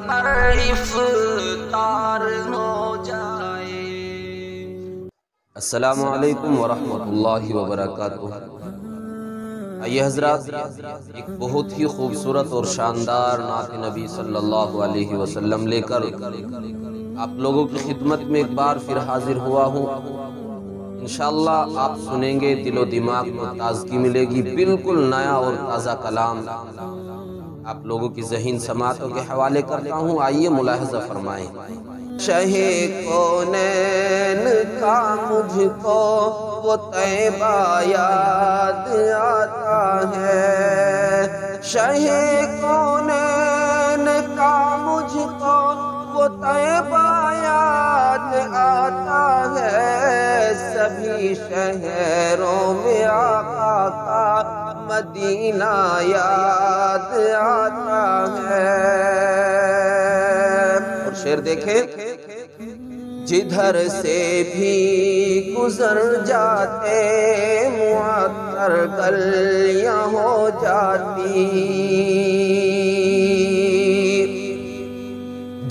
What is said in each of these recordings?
پر افطار ہو جائے۔ السلام علیکم ورحمۃ اللہ وبرکاتہ۔ آئیے حضرات، ایک بہت ہی خوبصورت اور شاندار نعت نبی صلی اللہ علیہ وسلم لے کر آپ لوگوں کی خدمت میں ایک بار پھر حاضر ہوا ہوں۔ انشاءاللہ آپ سنیں گے، دل و دماغ کو تازگی ملے گی، بالکل نیا اور تازہ کلام آپ لوگوں کی ذہین سماعتوں کے حوالے کرتا ہوں، آئیے ملاحظہ فرمائیں۔ شہ کونین کا مجھ کو وہ طیبہ یاد آتا ہے، شہ کونین کا مجھ کو وہ طیبہ یاد آتا ہے، سبھی شہروں میں آقا کا مدینہ یاد آتا ہے۔ اور شعر دیکھیں، جدھر سے بھی گزر جاتے معطر گلیاں ہو جاتی،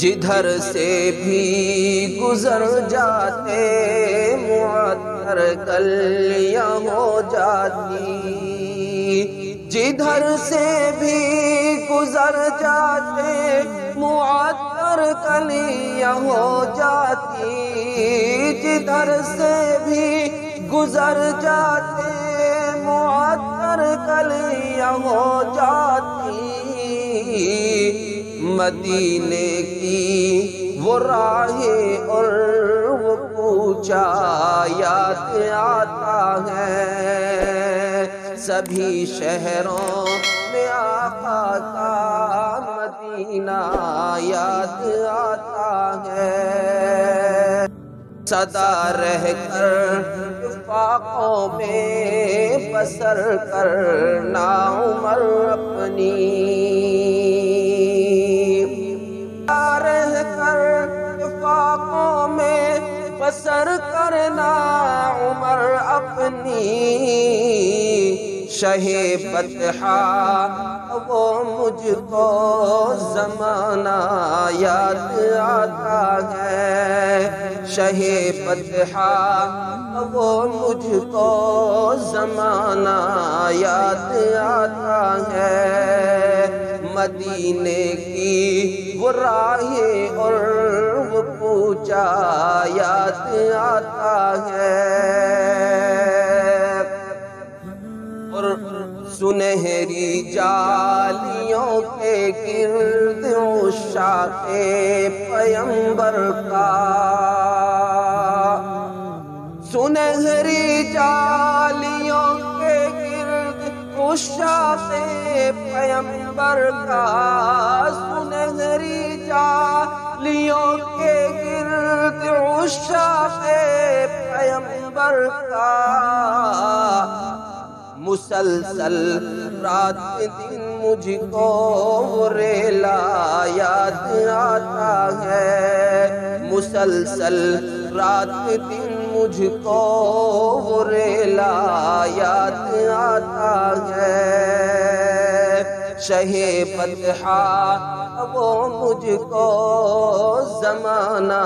جدھر سے بھی گزر جاتے معطر گلیاں ہو جاتی، جدھر سے بھی گزر جاتے معطر گلیاں ہو جاتی، جدھر سے بھی گزر جاتے معطر گلیاں ہو جاتی، مدینے کی وہ راہیں اور وہ کوچہ یاد آتا ہے، سبھی شہروں میں آقا کا مدینہ یاد آتا ہے۔ صدا رہ کر فاقوں میں بسر کرنا عمر اپنی، رہ کر فاقوں میں بسر کرنا عمر اپنی، شہ بطحا وہ مجھ کو زمانہ یاد آتا ہے، شہ بطحا وہ مجھ کو زمانہ یاد آتا ہے، مدینے کی وہ راہیں اور وہ کوچہ یاد آتا ہے۔ اور سنہری جالیوں کے گرد عشاق پیمبر کا، سنہری جالیوں کے گرد عشاق پیمبر کا، سنہری جالیوں کے گرد عشاق پیمبر کا، مسلسل رات دن مجھ کو ریلا یاد آتا ہے، مسلسل رات دن مجھ کو ریلا یاد آتا ہے، شہ بطحا وہ مجھ کو زمانہ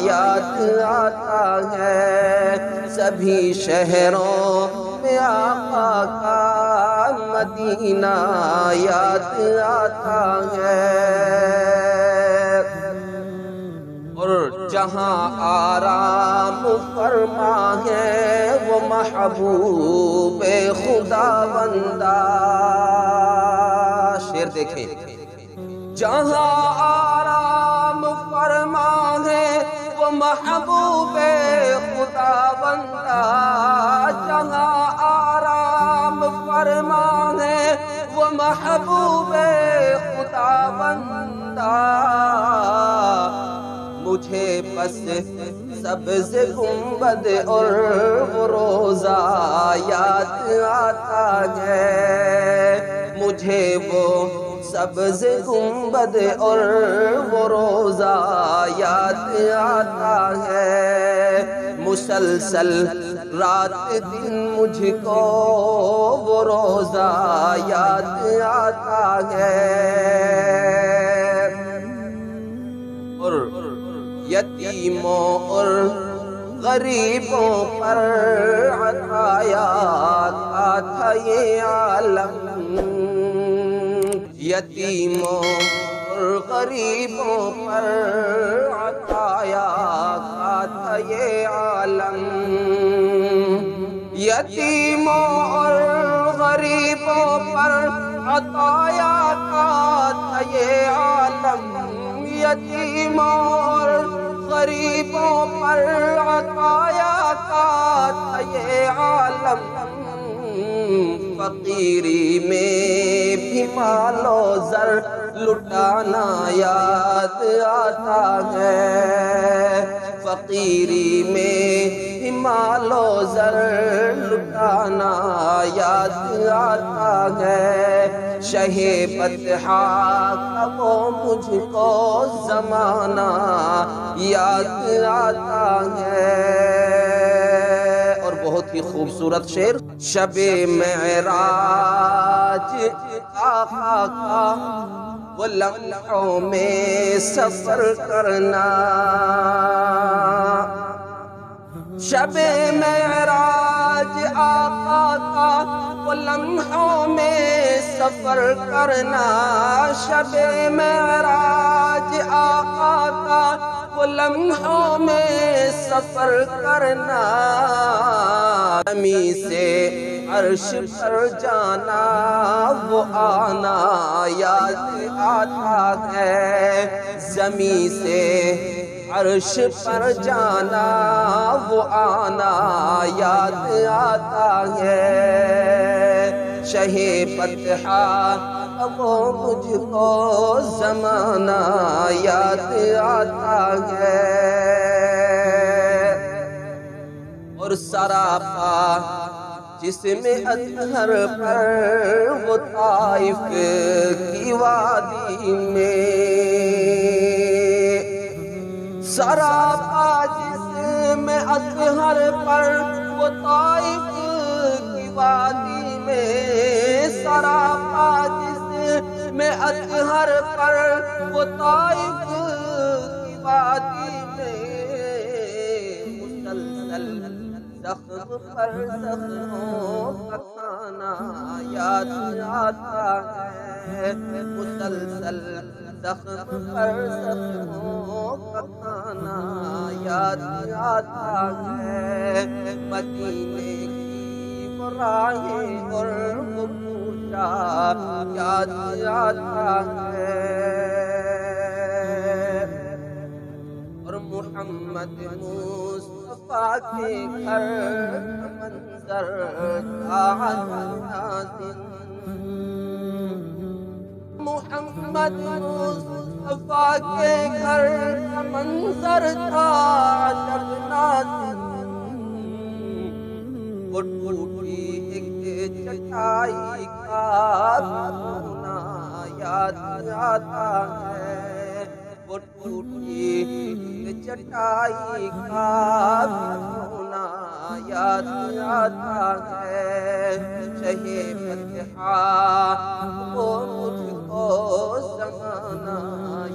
یاد آتا ہے، سبھی شہروں میں آقا کا مدینہ یاد آتا ہے۔ اور جہاں آرام فرما ہے وہ محبوب خدا بندہ، شعر دیکھیں، جہاں آرام فرما ہے وہ محبوب خدا بندہ، جہاں آرام فرما ہے وہ محبوب خدا بندہ، مجھے بس سبز گنبد اور وہ روزہ یاد آتا ہے، مجھے وہ سبز گنبد اور وہ روزہ یاد آتا ہے، مسلسل رات دن مجھ کو وہ روزہ یاد آتا ہے، یتیموں اور غریبوں پر عطایا کا تھا یہ عالم، یتیموں اور غریبوں پر عطایا کا تھا یہ عالم، یتیموں اور غریبوں پر عطایا کا تھا یہ عالم، یتیموں اور غریبوں پر عطایا کا تھا یہ عالم، فقیری میں بھی مال و زر لٹانا یاد آتا ہے، فقیری میں بھی مال و زر لٹانا یاد آتا ہے، شہ بطحا کا وہ مجھ کو زمانہ یاد آتا ہے۔ اور بہت ہی خوبصورت شعر، شب معراج آقا کا وہ لمحوں میں سفر کرنا، شب معراج آقا کا وہ لمحوں میں سفر کرنا، شب معراج آقا کا وہ لمحوں میں سفر کرنا، زمین سے عرش پر جانا وہ آنا یاد آتا ہے، زمین سے عرش پر جانا وہ آنا یاد آتا ہے، شہ بطحا وہ مجھ کو زمانہ یاد آتا ہے، اور سراپا جسم اطہر پر وہ طائف کی وادی میں، سراپا جسم اطہر پر وہ طائف کی وادی میں، سراپا جسم اطہر پر وہ طائف کی وادی میں، مسلسل زخم پر زخموں کا کھانا یاد آتا ہے، مسلسل زخم پر زخموں کا کھانا یاد آتا ہے، مدینے کی وہ راہیں اور وہ کوچہ یاد آتا ہے، اور محمد مصطفیٰ کے گھر کا منظر تھا نازل، محمد مصطفیٰ کے گھر کا منظر تھا عجب نازل، وہ ٹوٹی ایک چٹائی کا ہونا یاد آتا ہے، وہ ٹوٹی چٹائی کا ہونا یاد آتا ہے، شہ بطحا وہ مجھ کو زمانہ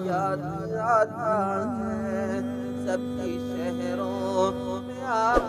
یاد آتا ہے، سب کی شہروں میں آپ